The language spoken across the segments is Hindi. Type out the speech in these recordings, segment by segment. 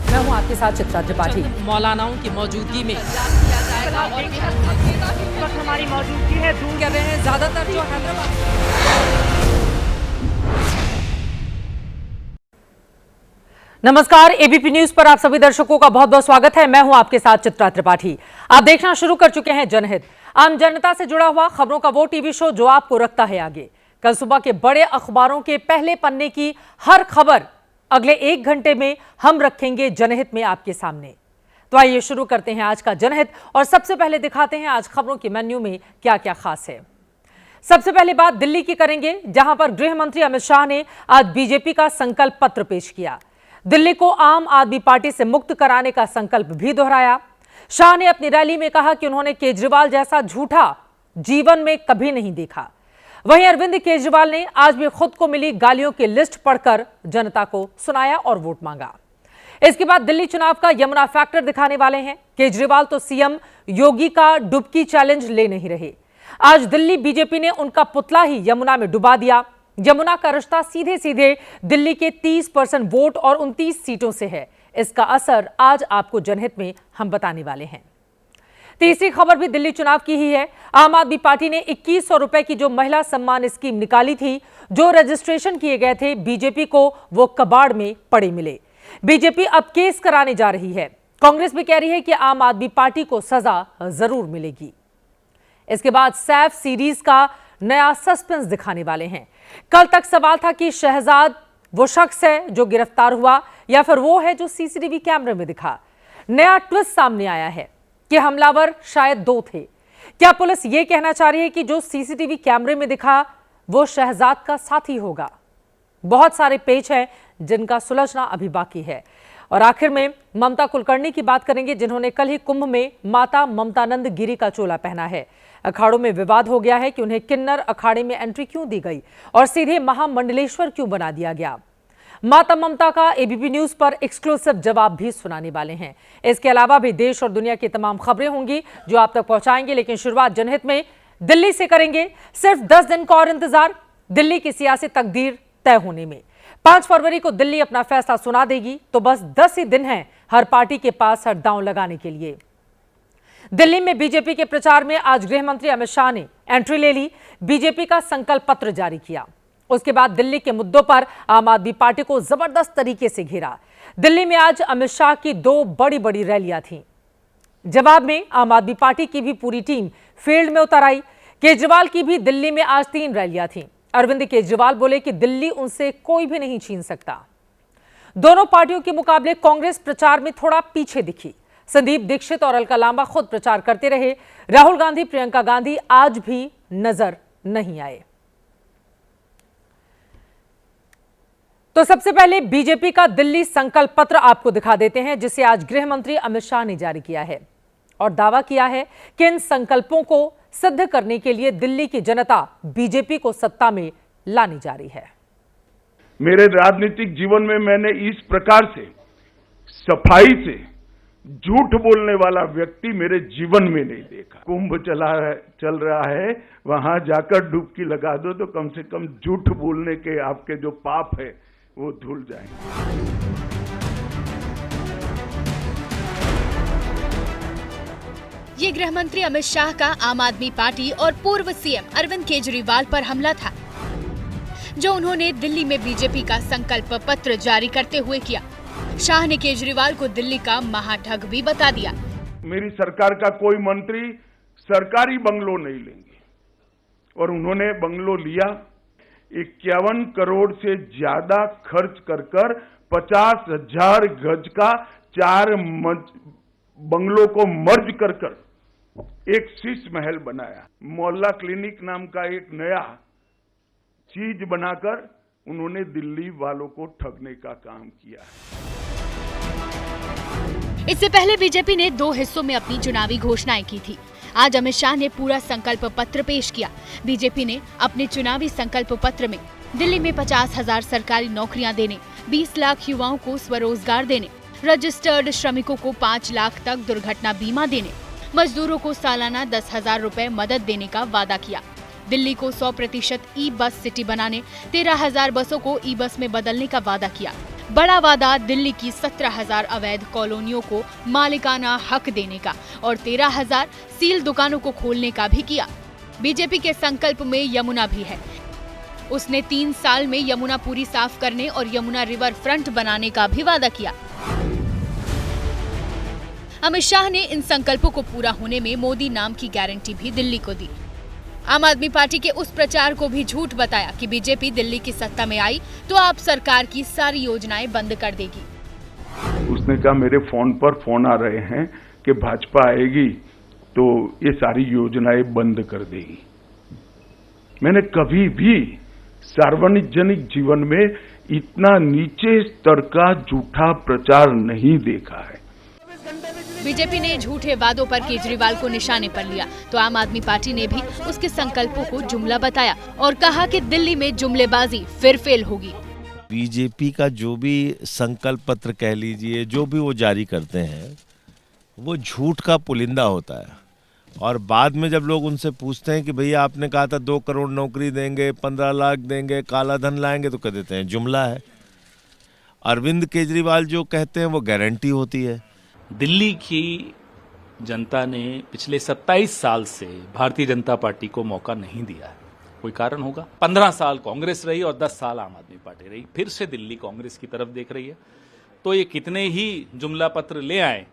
मैं हूं आपके साथ चित्रा त्रिपाठी। मौलानाओं की मौजूदगी में हमारी मौजूदगी है दूर कर रहे हैं ज्यादातर जो हैदराबाद। नमस्कार, एबीपी न्यूज पर आप सभी दर्शकों का बहुत बहुत स्वागत है। मैं हूं आपके साथ चित्रा त्रिपाठी। आप देखना शुरू कर चुके हैं जनहित, आम जनता से जुड़ा हुआ खबरों का वो टीवी शो जो आपको रखता है आगे। कल सुबह के बड़े अखबारों के पहले पन्ने की हर खबर अगले 1 घंटे में हम रखेंगे जनहित में आपके सामने। तो आइए शुरू करते हैं आज का जनहित और सबसे पहले दिखाते हैं आज खबरों के मेन्यू में क्या क्या खास है। सबसे पहले बात दिल्ली की करेंगे, जहां पर गृह मंत्री अमित शाह ने आज बीजेपी का संकल्प पत्र पेश किया। दिल्ली को आम आदमी पार्टी से मुक्त कराने का संकल्प भी दोहराया। शाह ने अपनी रैली में कहा कि उन्होंने केजरीवाल जैसा झूठा जीवन में कभी नहीं देखा। वहीं अरविंद केजरीवाल ने आज भी खुद को मिली गालियों की लिस्ट पढ़कर जनता को सुनाया और वोट मांगा। इसके बाद दिल्ली चुनाव का यमुना फैक्टर दिखाने वाले हैं। केजरीवाल तो सीएम योगी का डुबकी चैलेंज ले नहीं रहे। आज दिल्ली बीजेपी ने उनका पुतला ही यमुना में डुबा दिया। यमुना का रिश्ता सीधे सीधे दिल्ली के 30% वोट और 29 सीटों से है। इसका असर आज आपको जनहित में हम बताने वाले हैं। तीसरी खबर भी दिल्ली चुनाव की ही है। आम आदमी पार्टी ने 2100 रुपए की जो महिला सम्मान स्कीम निकाली थी, जो रजिस्ट्रेशन किए गए थे, बीजेपी को वो कबाड़ में पड़े मिले। बीजेपी अब केस कराने जा रही है। कांग्रेस भी कह रही है कि आम आदमी पार्टी को सजा जरूर मिलेगी। इसके बाद सैफ सीरीज का नया सस्पेंस दिखाने वाले हैं। कल तक सवाल था कि शहजाद वो शख्स है जो गिरफ्तार हुआ या फिर वो है जो सीसीटीवी कैमरे में दिखा। नया ट्विस्ट सामने आया है कि हमलावर शायद 2 थे। क्या पुलिस ये कहना चाह रही है कि जो सीसीटीवी कैमरे में दिखा वो शहजाद का साथी होगा? बहुत सारे पेच हैं जिनका सुलझना अभी बाकी है। और आखिर में ममता कुलकर्णी की बात करेंगे, जिन्होंने कल ही कुंभ में माता ममतानंद गिरी का चोला पहना है। अखाड़ों में विवाद हो गया है कि उन्हें किन्नर अखाड़े में एंट्री क्यों दी गई और सीधे महामंडलेश्वर क्यों बना दिया गया। माता ममता का एबीपी न्यूज पर एक्सक्लूसिव जवाब भी सुनाने वाले हैं। इसके अलावा भी देश और दुनिया की तमाम खबरें होंगी जो आप तक पहुंचाएंगे, लेकिन शुरुआत जनहित में दिल्ली से करेंगे। सिर्फ 10 दिन का और इंतजार दिल्ली की सियासी तकदीर तय होने में। 5 फरवरी को दिल्ली अपना फैसला सुना देगी, तो बस 10 ही दिन हैं हर पार्टी के पास हर दांव लगाने के लिए। दिल्ली में बीजेपी के प्रचार में आज गृह मंत्री अमित शाह ने एंट्री ले ली। बीजेपी का संकल्प पत्र जारी किया। उसके बाद दिल्ली के मुद्दों पर आम आदमी पार्टी को जबरदस्त तरीके से घेरा। दिल्ली में आज अमित शाह की 2 बड़ी बड़ी रैलियां थीं। जवाब में आम आदमी पार्टी की भी पूरी टीम फील्ड में उतर आई। केजरीवाल की भी दिल्ली में आज 3 रैलियां थीं। अरविंद केजरीवाल बोले कि दिल्ली उनसे कोई भी नहीं छीन सकता। दोनों पार्टियों के मुकाबले कांग्रेस प्रचार में थोड़ा पीछे दिखी। संदीप दीक्षित और अलका लांबा खुद प्रचार करते रहे। राहुल गांधी, प्रियंका गांधी आज भी नजर नहीं आए। तो सबसे पहले बीजेपी का दिल्ली संकल्प पत्र आपको दिखा देते हैं, जिसे आज गृह मंत्री अमित शाह ने जारी किया है और दावा किया है कि इन संकल्पों को सिद्ध करने के लिए दिल्ली की जनता बीजेपी को सत्ता में लाने जा रही है। मेरे राजनीतिक जीवन में मैंने इस प्रकार से सफाई से झूठ बोलने वाला व्यक्ति मेरे जीवन में नहीं देखा। कुंभ चल रहा है, वहां जाकर डुबकी लगा दो तो कम से कम झूठ बोलने के आपके जो पाप है वो धुल जाएंगे। ये गृह मंत्री अमित शाह का आम आदमी पार्टी और पूर्व सीएम अरविंद केजरीवाल पर हमला था, जो उन्होंने दिल्ली में बीजेपी का संकल्प पत्र जारी करते हुए किया। शाह ने केजरीवाल को दिल्ली का महाठग भी बता दिया। मेरी सरकार का कोई मंत्री सरकारी बंगलो नहीं लेंगे और उन्होंने बंगलो लिया। 51 करोड़ से ज्यादा खर्च कर 50,000 गज का 4 बंगलों को मर्ज कर एक शीश महल बनाया। मोहल्ला क्लिनिक नाम का एक नया चीज बनाकर उन्होंने दिल्ली वालों को ठगने का काम किया। इससे पहले बीजेपी ने 2 हिस्सों में अपनी चुनावी घोषणाएं की थी। आज अमित शाह ने पूरा संकल्प पत्र पेश किया। बीजेपी ने अपने चुनावी संकल्प पत्र में दिल्ली में 50,000 सरकारी नौकरियां देने, 20 लाख युवाओं को स्वरोजगार देने, रजिस्टर्ड श्रमिकों को 5 लाख तक दुर्घटना बीमा देने, मजदूरों को सालाना 10,000 रुपए मदद देने का वादा किया। दिल्ली को 100% ई बस सिटी बनाने, 13,000 बसों को ई बस में बदलने का वादा किया। बड़ा वादा दिल्ली की 17,000 अवैध कॉलोनियों को मालिकाना हक देने का और 13,000 सील दुकानों को खोलने का भी किया। बीजेपी के संकल्प में यमुना भी है। उसने 3 साल में यमुना पूरी साफ करने और यमुना रिवर फ्रंट बनाने का भी वादा किया। अमित शाह ने इन संकल्पों को पूरा होने में मोदी नाम की गारंटी भी दिल्ली को दी। आम आदमी पार्टी के उस प्रचार को भी झूठ बताया कि बीजेपी दिल्ली की सत्ता में आई तो आप सरकार की सारी योजनाएं बंद कर देगी। उसने कहा मेरे फोन पर फोन आ रहे हैं कि भाजपा आएगी तो ये सारी योजनाएं बंद कर देगी। मैंने कभी भी सार्वजनिक जीवन में इतना नीचे स्तर का झूठा प्रचार नहीं देखा है। बीजेपी ने झूठे वादों पर केजरीवाल को निशाने पर लिया तो आम आदमी पार्टी ने भी उसके संकल्पों को जुमला बताया और कहा कि दिल्ली में जुमलेबाजी फिर फेल होगी। बीजेपी का जो भी संकल्प पत्र कह लीजिए, जो भी वो जारी करते हैं, वो झूठ का पुलिंदा होता है। और बाद में जब लोग उनसे पूछते हैं कि भैया आपने कहा था 2 करोड़ नौकरी देंगे, 15 लाख देंगे, काला धन लाएंगे, तो कह देते हैं जुमला है। अरविंद केजरीवाल जो कहते हैं वो गारंटी होती है। दिल्ली की जनता ने पिछले 27 साल से भारतीय जनता पार्टी को मौका नहीं दिया है। कोई कारण होगा। 15 साल कांग्रेस रही और 10 साल आम आदमी पार्टी रही। फिर से दिल्ली कांग्रेस की तरफ देख रही है। तो ये कितने ही जुमला पत्र ले आए,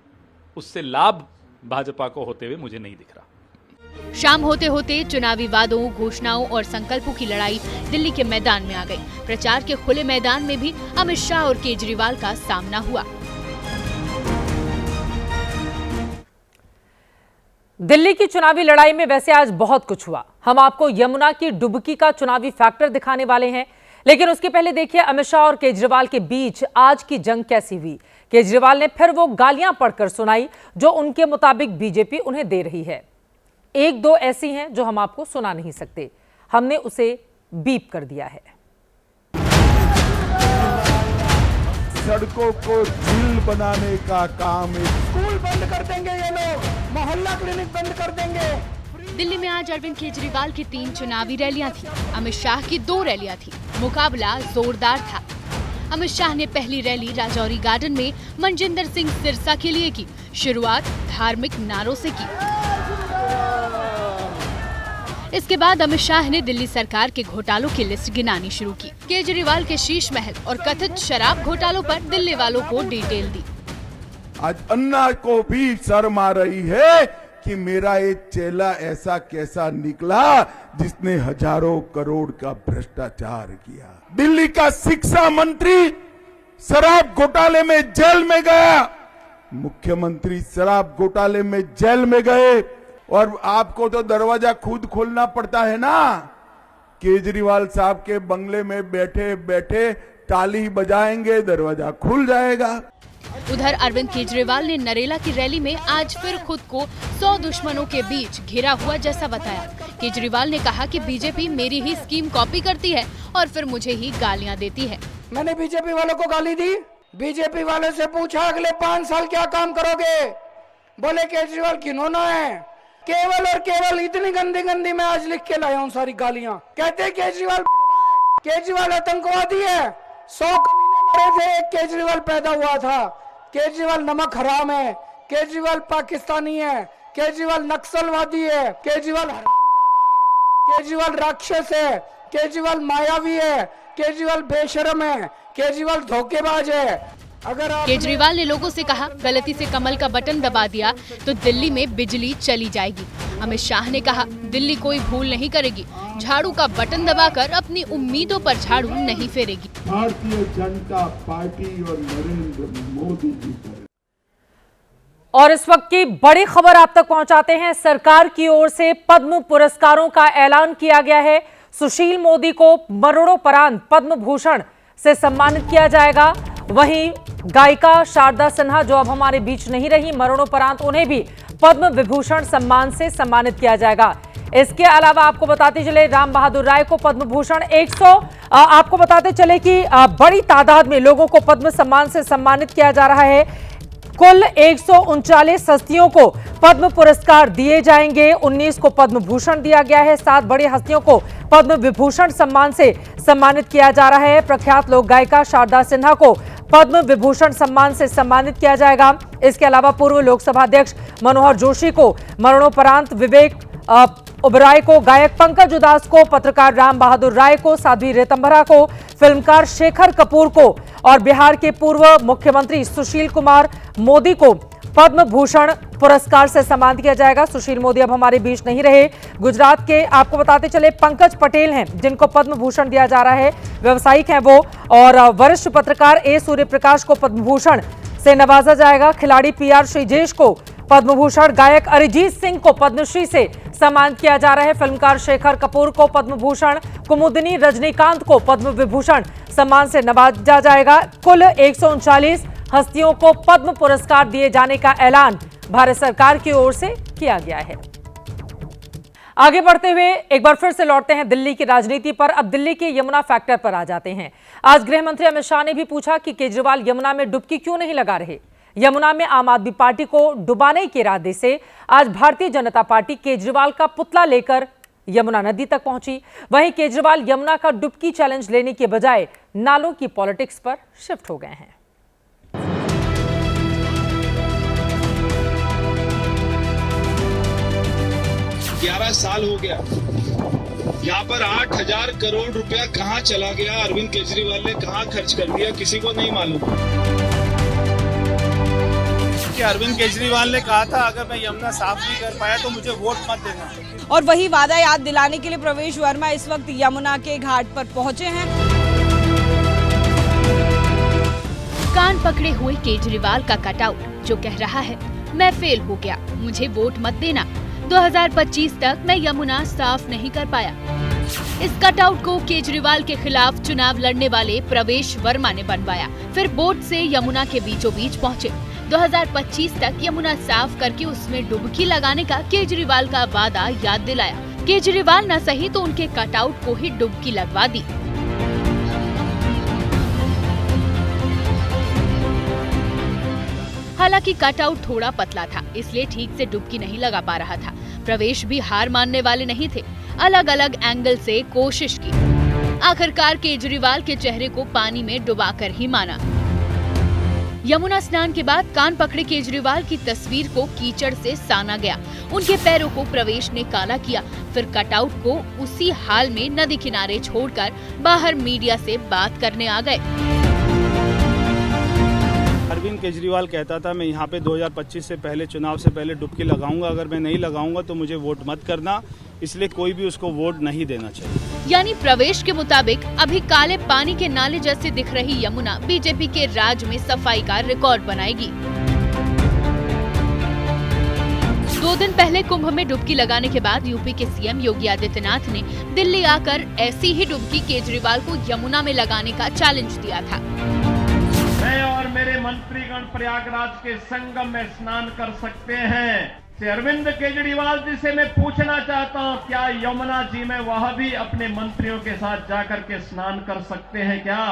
उससे लाभ भाजपा को होते हुए मुझे नहीं दिख रहा। शाम होते होते चुनावी वादों, घोषणाओं और संकल्पों की लड़ाई दिल्ली के मैदान में आ गई। प्रचार के खुले मैदान में भी अमित शाह और केजरीवाल का सामना हुआ। दिल्ली की चुनावी लड़ाई में वैसे आज बहुत कुछ हुआ। हम आपको यमुना की डुबकी का चुनावी फैक्टर दिखाने वाले हैं, लेकिन उसके पहले देखिए अमित शाह और केजरीवाल के बीच आज की जंग कैसी हुई। केजरीवाल ने फिर वो गालियां पढ़कर सुनाई जो उनके मुताबिक बीजेपी उन्हें दे रही है। 1-2 ऐसी हैं जो हम आपको सुना नहीं सकते, हमने उसे बीप कर दिया है। सड़कों को झील बनाने का काम है। स्कूल बंद कर देंगे ये लोग, मोहल्ला क्लिनिक बंद कर देंगे। दिल्ली में आज अरविंद केजरीवाल की 3 चुनावी रैलियां थी। अमित शाह की 2 रैलियां थी। मुकाबला जोरदार था। अमित शाह ने पहली रैली राजौरी गार्डन में मनजिंदर सिंह सिरसा के लिए की। शुरुआत धार्मिक नारों से की। इसके बाद अमित शाह ने दिल्ली सरकार के घोटालों की लिस्ट गिनानी शुरू की। केजरीवाल के शीश महल और कथित शराब घोटालों पर दिल्ली वालों को डिटेल दी। आज अन्ना को भी शर्म आ रही है कि मेरा एक चेला ऐसा कैसा निकला जिसने हजारों करोड़ का भ्रष्टाचार किया। दिल्ली का शिक्षा मंत्री शराब घोटाले में जेल में गया, मुख्यमंत्री शराब घोटाले में जेल में गए, और आपको तो दरवाजा खुद खोलना पड़ता है ना। केजरीवाल साहब के बंगले में बैठे बैठे ताली बजाएंगे, दरवाजा खुल जाएगा। उधर अरविंद केजरीवाल ने नरेला की रैली में आज फिर खुद को 100 दुश्मनों के बीच घिरा हुआ जैसा बताया। केजरीवाल ने कहा कि बीजेपी मेरी ही स्कीम कॉपी करती है और फिर मुझे ही गालियां देती है। मैंने बीजेपी वालों को गाली दी। बीजेपी वालों से पूछा अगले 5 साल क्या काम करोगे, बोले केजरीवाल किन्होंने है। केवल और केवल इतनी गंदी गंदी मैं आज लिख के लाया हूँ सारी गालियां। कहते केजरीवाल आतंकवादी है। 100 कमीने मरे थे, एक केजरीवाल पैदा हुआ था। केजरीवाल नमक हराम है, केजरीवाल पाकिस्तानी है, केजरीवाल नक्सलवादी है, केजरीवाल हरामजादा है, केजरीवाल राक्षस है, केजरीवाल मायावी है, केजरीवाल बेशरम है, केजरीवाल धोखेबाज है। अगर केजरीवाल ने लोगों से कहा गलती से कमल का बटन दबा दिया तो दिल्ली में बिजली चली जाएगी। अमित शाह ने कहा दिल्ली कोई भूल नहीं करेगी, झाड़ू का बटन दबाकर अपनी उम्मीदों पर झाड़ू नहीं फेरेगी। भारतीय जनता पार्टी और नरेंद्र मोदी जी पर। और इस वक्त की बड़ी खबर आप तक पहुंचाते हैं। सरकार की ओर से पद्म पुरस्कारों का ऐलान किया गया है। सुशील मोदी को मरणोपरांत पद्म भूषण से सम्मानित किया जाएगा। वहीं गायिका शारदा सिन्हा जो अब हमारे बीच नहीं रही, मरणोपरांत उन्हें भी पद्म विभूषण सम्मान से सम्मानित किया जाएगा। इसके अलावा आपको बताते चले राम बहादुर राय को पद्म भूषण 100 आपको बताते चले कि बड़ी तादाद में लोगों को पद्म सम्मान से सम्मानित किया जा रहा है। कुल 139 हस्तियों को पद्म पुरस्कार दिए जाएंगे। 19 को पद्म भूषण दिया गया है। 7 बड़ी हस्तियों को पद्म विभूषण सम्मान से सम्मानित किया जा रहा है। प्रख्यात लोक गायिका शारदा सिन्हा को पद्म विभूषण सम्मान से सम्मानित किया जाएगा। इसके अलावा पूर्व लोकसभा अध्यक्ष मनोहर जोशी को मरणोपरांत, विवेक ओबराय को, गायक पंकज उदास को, पत्रकार राम बहादुर राय को, साध्वी ऋतंभरा को, फिल्मकार शेखर कपूर को और बिहार के पूर्व मुख्यमंत्री सुशील कुमार मोदी को पद्म भूषण पुरस्कार से सम्मानित किया जाएगा। सुशील मोदी अब हमारे बीच नहीं रहे। गुजरात के आपको बताते चले पंकज पटेल हैं जिनको पद्म भूषण दिया जा रहा है। व्यवसायिक हैं वो, और वरिष्ठ पत्रकार ए सूर्यप्रकाश को पद्म भूषण से नवाजा जाएगा। खिलाड़ी पीआर श्रीजेश को पद्म भूषण, गायक अरिजीत सिंह को पद्मश्री से सम्मानित किया जा रहा है। फिल्मकार शेखर कपूर को पद्म भूषण, कुमुदिनी रजनीकांत को पद्म विभूषण सम्मान से नवाजा जाएगा। कुल 139 हस्तियों को पद्म पुरस्कार दिए जाने का ऐलान भारत सरकार की ओर से किया गया है। आगे बढ़ते हुए एक बार फिर से लौटते हैं दिल्ली की राजनीति पर। अब दिल्ली के यमुना फैक्टर पर आ जाते हैं। आज गृह मंत्री अमित शाह ने भी पूछा कि केजरीवाल यमुना में डुबकी क्यों नहीं लगा रहे। यमुना में आम आदमी पार्टी को डुबाने के इरादे से आज भारतीय जनता पार्टी केजरीवाल का पुतला लेकर यमुना नदी तक पहुंची। वहीं केजरीवाल यमुना का डुबकी चैलेंज लेने के बजाय नालों की पॉलिटिक्स पर शिफ्ट हो गए हैं। 11 साल हो गया, यहाँ पर 8,000 करोड़ रुपया कहाँ चला गया, अरविंद केजरीवाल ने कहाँ खर्च कर दिया, किसी को नहीं मालूम। कि अरविंद केजरीवाल ने कहा था अगर मैं यमुना साफ नहीं कर पाया तो मुझे वोट मत देना, और वही वादा याद दिलाने के लिए प्रवेश वर्मा इस वक्त यमुना के घाट पर पहुंचे हैं। कान पकड़े हुए केजरीवाल का कटआउट जो कह रहा है मैं फेल हो गया, मुझे वोट मत देना, 2025 तक मैं यमुना साफ नहीं कर पाया। इस कटआउट को केजरीवाल के खिलाफ चुनाव लड़ने वाले प्रवेश वर्मा ने बनवाया। फिर बोट से यमुना के बीचों बीच पहुंचे। 2025 तक यमुना साफ करके उसमें डुबकी लगाने का केजरीवाल का वादा याद दिलाया। केजरीवाल न सही तो उनके कटआउट को ही डुबकी लगवा दी। हालांकि कटआउट थोड़ा पतला था, इसलिए ठीक से डुबकी नहीं लगा पा रहा था। प्रवेश भी हार मानने वाले नहीं थे, अलग अलग एंगल से कोशिश की। आखिरकार केजरीवाल के चेहरे को पानी में डुबाकर ही माना। यमुना स्नान के बाद कान पकड़े केजरीवाल की तस्वीर को कीचड़ से साना गया। उनके पैरों को प्रवेश ने काला किया। फिर कटआउट को उसी हाल में नदी किनारे छोड़कर बाहर मीडिया से बात करने आ गए। अरविंद केजरीवाल कहता था मैं यहाँ पे 2025 से पहले, चुनाव से पहले डुबकी लगाऊंगा, अगर मैं नहीं लगाऊंगा तो मुझे वोट मत करना, इसलिए कोई भी उसको वोट नहीं देना चाहिए। यानी प्रवेश के मुताबिक अभी काले पानी के नाले जैसे दिख रही यमुना बीजेपी के राज में सफाई का रिकॉर्ड बनाएगी। 2 दिन पहले कुंभ में डुबकी लगाने के बाद यूपी के सीएम योगी आदित्यनाथ ने दिल्ली आकर ऐसी ही डुबकी केजरीवाल को यमुना में लगाने का चैलेंज दिया था। मैं और मेरे मंत्रीगण प्रयागराज के संगम में स्नान कर सकते हैं। से अरविंद केजरीवाल जी से मैं पूछना चाहता हूं, क्या यमुना जी में वह भी अपने मंत्रियों के साथ जाकर के स्नान कर सकते हैं क्या?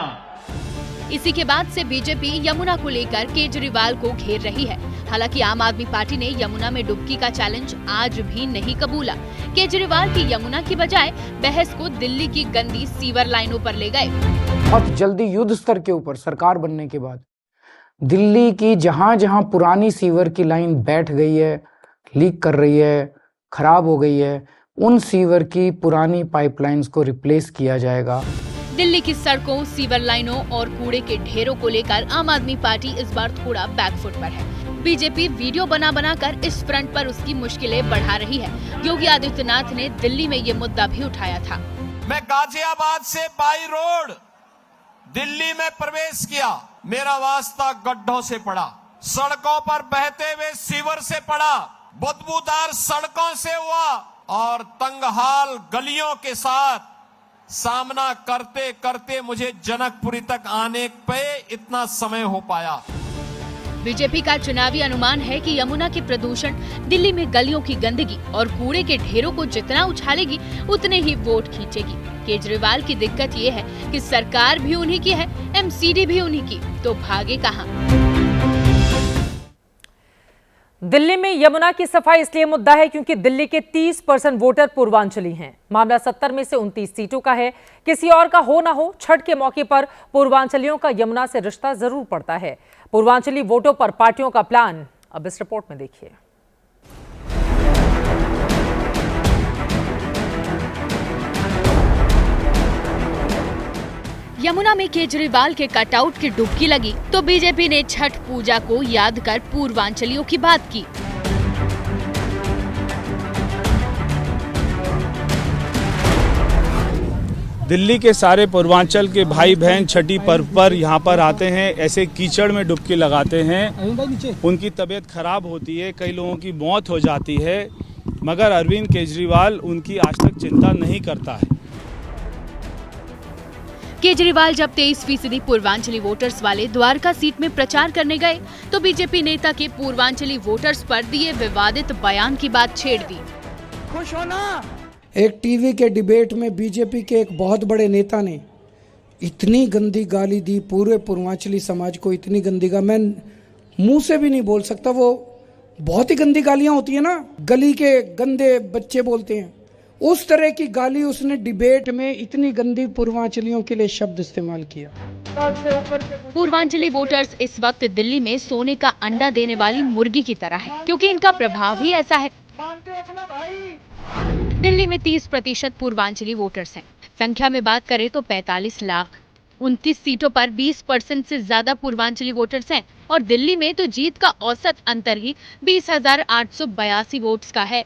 इसी के बाद से बीजेपी यमुना को लेकर केजरीवाल को घेर रही है। हालांकि आम आदमी पार्टी ने यमुना में डुबकी का चैलेंज आज भी नहीं कबूला। केजरीवाल की यमुना की बजाय बहस को दिल्ली की गंदी सीवर लाइनों पर ले गए। बहुत जल्दी युद्ध स्तर के ऊपर सरकार बनने के बाद दिल्ली की जहां जहां पुरानी सीवर की लाइन बैठ गई है, लीक कर रही है, खराब हो गई है, उन सीवर की पुरानी पाइपलाइंस को रिप्लेस किया जाएगा। दिल्ली की सड़कों, सीवर लाइनों और कूड़े के ढेरों को लेकर आम आदमी पार्टी इस बार थोड़ा बैकफुट पर है। बीजेपी वीडियो बना कर इस फ्रंट पर उसकी मुश्किलें बढ़ा रही है। योगी आदित्यनाथ ने दिल्ली में ये मुद्दा भी उठाया था। मैं गाजियाबाद से बाई रोड दिल्ली में प्रवेश किया, मेरा वास्ता गड्ढों से पड़ा, सड़कों पर बहते हुए सीवर से पड़ा, बदबूदार सड़कों से हुआ और तंगहाल गलियों के साथ सामना करते करते मुझे जनकपुरी तक आने पे इतना समय हो पाया। बीजेपी का चुनावी अनुमान है कि यमुना के प्रदूषण दिल्ली में गलियों की गंदगी और कूड़े के ढेरों को जितना उछालेगी उतने ही वोट खींचेगी। केजरीवाल की दिक्कत ये है कि सरकार भी उन्हीं की है, एमसीडी भी उन्हीं की, तो भागे कहां? दिल्ली में यमुना की सफाई इसलिए मुद्दा है क्योंकि दिल्ली के 30% वोटर पूर्वांचली हैं। मामला 70 में से 29 सीटों का है। किसी और का हो ना हो, छठ के मौके पर पूर्वांचलियों का यमुना से रिश्ता जरूर पड़ता है। पूर्वांचली वोटों पर पार्टियों का प्लान अब इस रिपोर्ट में देखिए। यमुना में केजरीवाल के कटआउट की डुबकी लगी तो बीजेपी ने छठ पूजा को याद कर पूर्वांचलियों की बात की। दिल्ली के सारे पूर्वांचल के भाई बहन छठी पर्व पर यहाँ पर आते हैं, ऐसे कीचड़ में डुबकी लगाते हैं। उनकी तबीयत खराब होती है, कई लोगों की मौत हो जाती है, मगर अरविंद केजरीवाल उनकी आज तक चिंता नहीं करता है। केजरीवाल जब 23% पूर्वांचली वोटर्स वाले द्वारका सीट में प्रचार करने गए तो बीजेपी नेता के पूर्वांचली वोटर्स पर दिए विवादित बयान की बात छेड़ दी। खुश हो ना? एक टीवी के डिबेट में बीजेपी के एक बहुत बड़े नेता ने इतनी गंदी गाली दी पूरे पूर्वांचली समाज को, इतनी गंदी गाली मैं मुंह से भी नहीं बोल सकता। वो बहुत ही गंदी गालियां होती है ना, गली के गंदे बच्चे बोलते हैं, उस तरह की गाली उसने डिबेट में इतनी गंदी पूर्वांचलियों के लिए शब्द इस्तेमाल किया। पूर्वांचली वोटर्स इस वक्त दिल्ली में सोने का अंडा देने वाली मुर्गी की तरह है, क्योंकि इनका प्रभाव ही ऐसा है। दिल्ली में 30% पूर्वांचली वोटर्स हैं। संख्या में बात करें तो 45 लाख। 29 सीटों पर 20% से ज्यादा पूर्वांचली वोटर्स हैं और दिल्ली में तो जीत का औसत अंतर ही 20,882 वोट्स का है।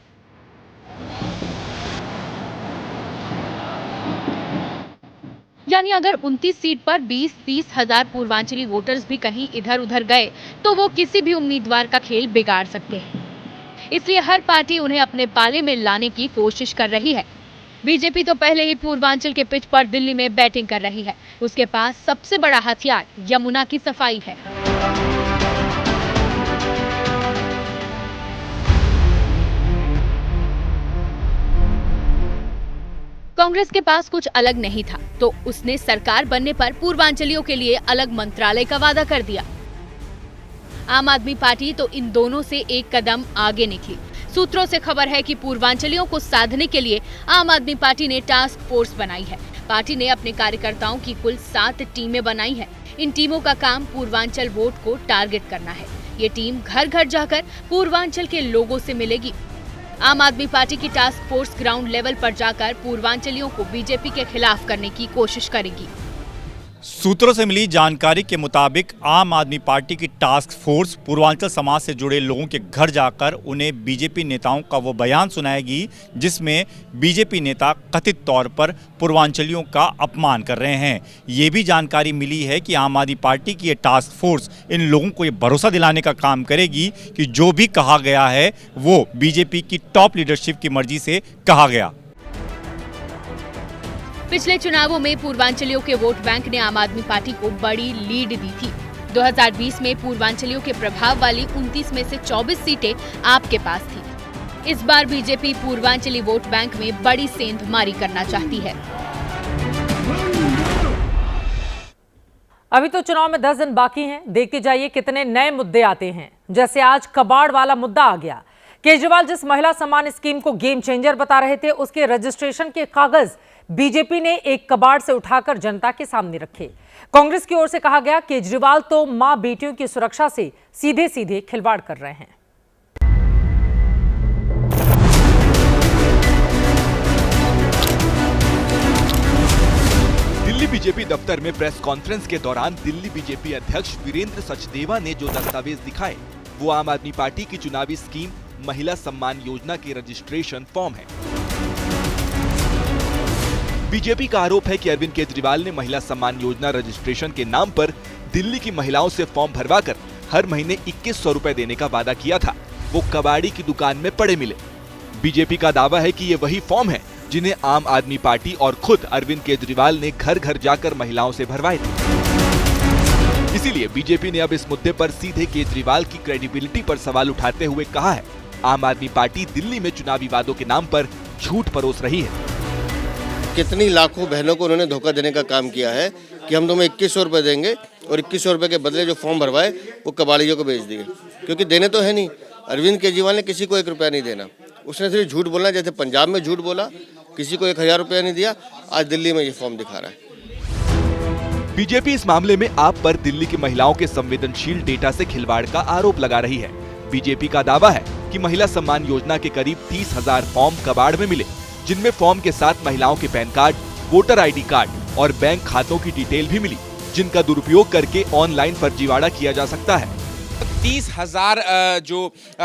यानी अगर 29 सीट पर 20-30 हजार पूर्वांचली वोटर्स भी कहीं इधर उधर गए तो वो किसी भी उम्मीदवार का खेल बिगाड़ सकते हैं। इसलिए हर पार्टी उन्हें अपने पाले में लाने की कोशिश कर रही है। बीजेपी तो पहले ही पूर्वांचल के पिच पर दिल्ली में बैटिंग कर रही है। उसके पास सबसे बड़ा हथियार यमुना की सफाई है। कांग्रेस के पास कुछ अलग नहीं था तो उसने सरकार बनने पर पूर्वांचलियों के लिए अलग मंत्रालय का वादा कर दिया। आम आदमी पार्टी तो इन दोनों से एक कदम आगे निकली। सूत्रों से खबर है कि पूर्वांचलियों को साधने के लिए आम आदमी पार्टी ने टास्क फोर्स बनाई है। पार्टी ने अपने कार्यकर्ताओं की कुल 7 टीमें बनाई हैं। इन टीमों का काम पूर्वांचल वोट को टारगेट करना है। ये टीम घर घर जाकर पूर्वांचल के लोगों से मिलेगी। आम आदमी पार्टी की टास्क फोर्स ग्राउंड लेवल पर जाकर पूर्वांचलियों को बीजेपी के खिलाफ करने की कोशिश करेगी। सूत्रों से मिली जानकारी के मुताबिक आम आदमी पार्टी की टास्क फोर्स पूर्वांचल समाज से जुड़े लोगों के घर जाकर उन्हें बीजेपी नेताओं का वो बयान सुनाएगी जिसमें बीजेपी नेता कथित तौर पर पूर्वांचलियों का अपमान कर रहे हैं। ये भी जानकारी मिली है कि आम आदमी पार्टी की ये टास्क फोर्स इन लोगों को ये भरोसा दिलाने का काम करेगी कि जो भी कहा गया है वो बीजेपी की टॉप लीडरशिप की मर्जी से कहा गया। पिछले चुनावों में पूर्वांचलियों के वोट बैंक ने आम आदमी पार्टी को बड़ी लीड दी थी। 2020 में पूर्वांचलियों के प्रभाव वाली 29 में से 24 सीटें आपके पास थी। इस बार बीजेपी पूर्वांचली वोट बैंक में बड़ी सेंधमारी करना चाहती है। अभी तो चुनाव में 10 दिन बाकी हैं। देखते जाइए कितने नए मुद्दे आते हैं। जैसे आज कबाड़ वाला मुद्दा आ गया। केजरीवाल जिस महिला सम्मान स्कीम को गेम चेंजर बता रहे थे, उसके रजिस्ट्रेशन के कागज बीजेपी ने एक कबाड़ से उठाकर जनता के सामने रखे। कांग्रेस की ओर से कहा गया, केजरीवाल तो मां बेटियों की सुरक्षा से सीधे सीधे खिलवाड़ कर रहे हैं। दिल्ली बीजेपी दफ्तर में प्रेस कॉन्फ्रेंस के दौरान दिल्ली बीजेपी अध्यक्ष वीरेंद्र सचदेवा ने जो दस्तावेज दिखाए वो आम आदमी पार्टी की चुनावी स्कीम महिला सम्मान योजना के रजिस्ट्रेशन फॉर्म है। बीजेपी का आरोप है कि अरविंद केजरीवाल ने महिला सम्मान योजना रजिस्ट्रेशन के नाम पर दिल्ली की महिलाओं से फॉर्म भरवाकर हर महीने 2100 रुपए देने का वादा किया था। वो कबाड़ी की दुकान में पड़े मिले। बीजेपी का दावा है कि ये वही फॉर्म है जिन्हें आम आदमी पार्टी और खुद अरविंद केजरीवाल ने घर घर जाकर महिलाओं से भरवाए थे। इसीलिए बीजेपी ने अब इस मुद्दे पर सीधे केजरीवाल की क्रेडिबिलिटी पर सवाल उठाते हुए कहा है, आम आदमी पार्टी दिल्ली में चुनावी वादों के नाम पर झूठ परोस रही है। कितनी लाखों बहनों को उन्होंने धोखा देने का काम किया है कि हम तुम्हें 2100 रुपए देंगे और 2100 रुपए के बदले जो फॉर्म भरवाए वो कबाड़ियों को भेज दिए, क्योंकि देने तो है नहीं। अरविंद केजरीवाल ने किसी को 1 रुपया नहीं देना, उसने सिर्फ झूठ बोलना। जैसे पंजाब में झूठ बोला, किसी को 1000 रुपया नहीं दिया, आज दिल्ली में ये फॉर्म दिखा रहा है। बीजेपी इस मामले में आप पर दिल्ली की महिलाओं के संवेदनशील डेटा से खिलवाड़ का आरोप लगा रही है। बीजेपी का दावा है कि महिला सम्मान योजना के करीब 30,000 फॉर्म कबाड़ में मिले, जिनमें फॉर्म के साथ महिलाओं के pan card, voter ID card और बैंक खातों की डिटेल भी मिली, जिनका दुरुपयोग करके ऑनलाइन फर्जीवाड़ा किया जा सकता है। 30,000 जो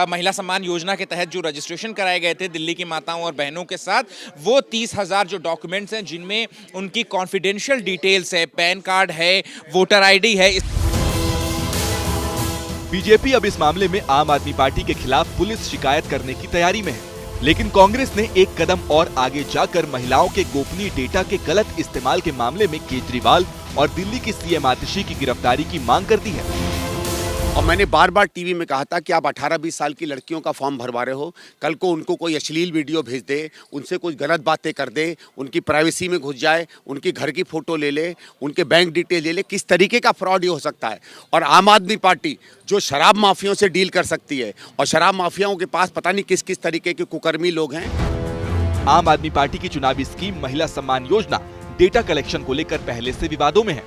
महिला सम्मान योजना के तहत जो रजिस्ट्रेशन कराए गए थे दिल्ली की माताओं और बहनों के साथ, वो 30,000 जो डॉक्यूमेंट्स हैं जिनमें उनकी कॉन्फिडेंशियल डिटेल्स है, पैन कार्ड है, वोटर आईडी है। बीजेपी अब इस मामले में आम आदमी पार्टी के खिलाफ पुलिस शिकायत करने की तैयारी में है, लेकिन कांग्रेस ने एक कदम और आगे जाकर महिलाओं के गोपनीय डेटा के गलत इस्तेमाल के मामले में केजरीवाल और दिल्ली की सीएम आतिशी की गिरफ्तारी की मांग कर दी है। और मैंने बार बार टीवी में कहा था कि आप 18-20 साल की लड़कियों का फॉर्म भरवा रहे हो, कल को उनको कोई अश्लील वीडियो भेज दे, उनसे कुछ गलत बातें कर दे, उनकी प्राइवेसी में घुस जाए, उनकी घर की फोटो ले ले, उनके बैंक डिटेल ले ले, किस तरीके का फ्रॉड ये हो सकता है। और आम आदमी पार्टी जो शराब माफियाओं से डील कर सकती है, और शराब माफियाओं के पास पता नहीं किस किस तरीके के कुकर्मी लोग हैं। आम आदमी पार्टी की चुनावी स्कीम महिला सम्मान योजना डेटा कलेक्शन को लेकर पहले से विवादों में है।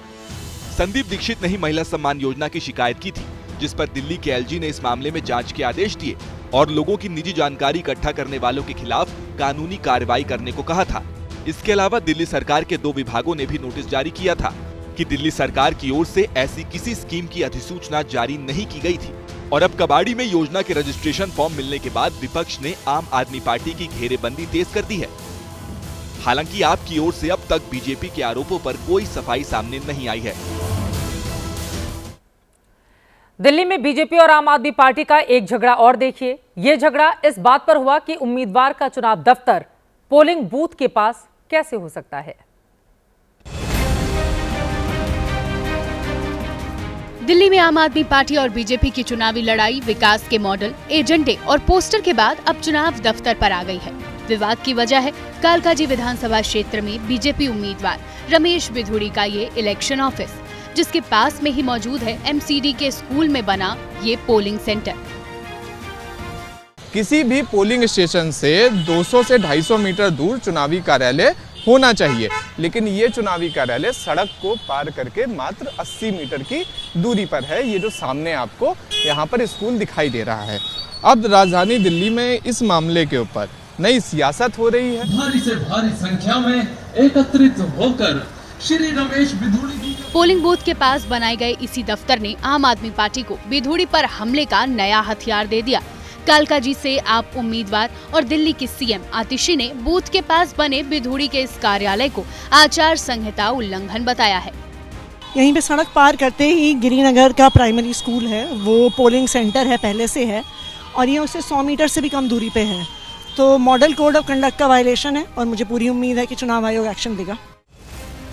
संदीप दीक्षित ने ही महिला सम्मान योजना की शिकायत की थी, जिस पर दिल्ली के एलजी ने इस मामले में जांच के आदेश दिए और लोगों की निजी जानकारी इकट्ठा करने वालों के खिलाफ कानूनी कार्रवाई करने को कहा था। इसके अलावा दिल्ली सरकार के 2 विभागों ने भी नोटिस जारी किया था कि दिल्ली सरकार की ओर से ऐसी किसी स्कीम की अधिसूचना जारी नहीं की गई थी। और अब कबाड़ी में योजना के रजिस्ट्रेशन फॉर्म मिलने के बाद विपक्ष ने आम आदमी पार्टी की घेरेबंदी तेज कर दी है। हालांकि आपकी ओर से अब तक बीजेपी के आरोपों पर कोई सफाई सामने नहीं आई है। दिल्ली में बीजेपी और आम आदमी पार्टी का एक झगड़ा और देखिए। ये झगड़ा इस बात पर हुआ कि उम्मीदवार का चुनाव दफ्तर पोलिंग बूथ के पास कैसे हो सकता है। दिल्ली में आम आदमी पार्टी और बीजेपी की चुनावी लड़ाई विकास के मॉडल, एजेंडे और पोस्टर के बाद अब चुनाव दफ्तर पर आ गई है। विवाद की वजह है कालकाजी विधानसभा क्षेत्र में बीजेपी उम्मीदवार रमेश बिधूड़ी का ये इलेक्शन ऑफिस, जिसके पास में ही मौजूद है एमसीडी के स्कूल में बना ये पोलिंग सेंटर। किसी भी पोलिंग स्टेशन से 200 से 250 मीटर दूर चुनावी कार्यालय होना चाहिए, लेकिन ये चुनावी कार्यालय सड़क को पार करके मात्र 80 मीटर की दूरी पर है। ये जो सामने आपको यहाँ पर स्कूल दिखाई दे रहा है। अब राजधानी दिल्ली में इस मामले के ऊपर नई सियासत हो रही है। भारी से भारी संख्या में एकत्रित होकर श्री रमेश बिधूड़ी पोलिंग बूथ के पास बनाए गए इसी दफ्तर ने आम आदमी पार्टी को बिधूड़ी पर हमले का नया हथियार दे दिया। कालकाजी से आप उम्मीदवार और दिल्ली की सीएम आतिशी ने बूथ के पास बने बिधूड़ी के इस कार्यालय को आचार संहिता उल्लंघन बताया है। यहीं पे सड़क पार करते ही गिरिनगर का प्राइमरी स्कूल है, वो पोलिंग सेंटर है, पहले से है, और ये उससे 100 मीटर से भी कम दूरी पे है। तो मॉडल कोड ऑफ कंडक्ट का वायलेशन है और मुझे पूरी उम्मीद है कि चुनाव आयोग एक्शन देगा।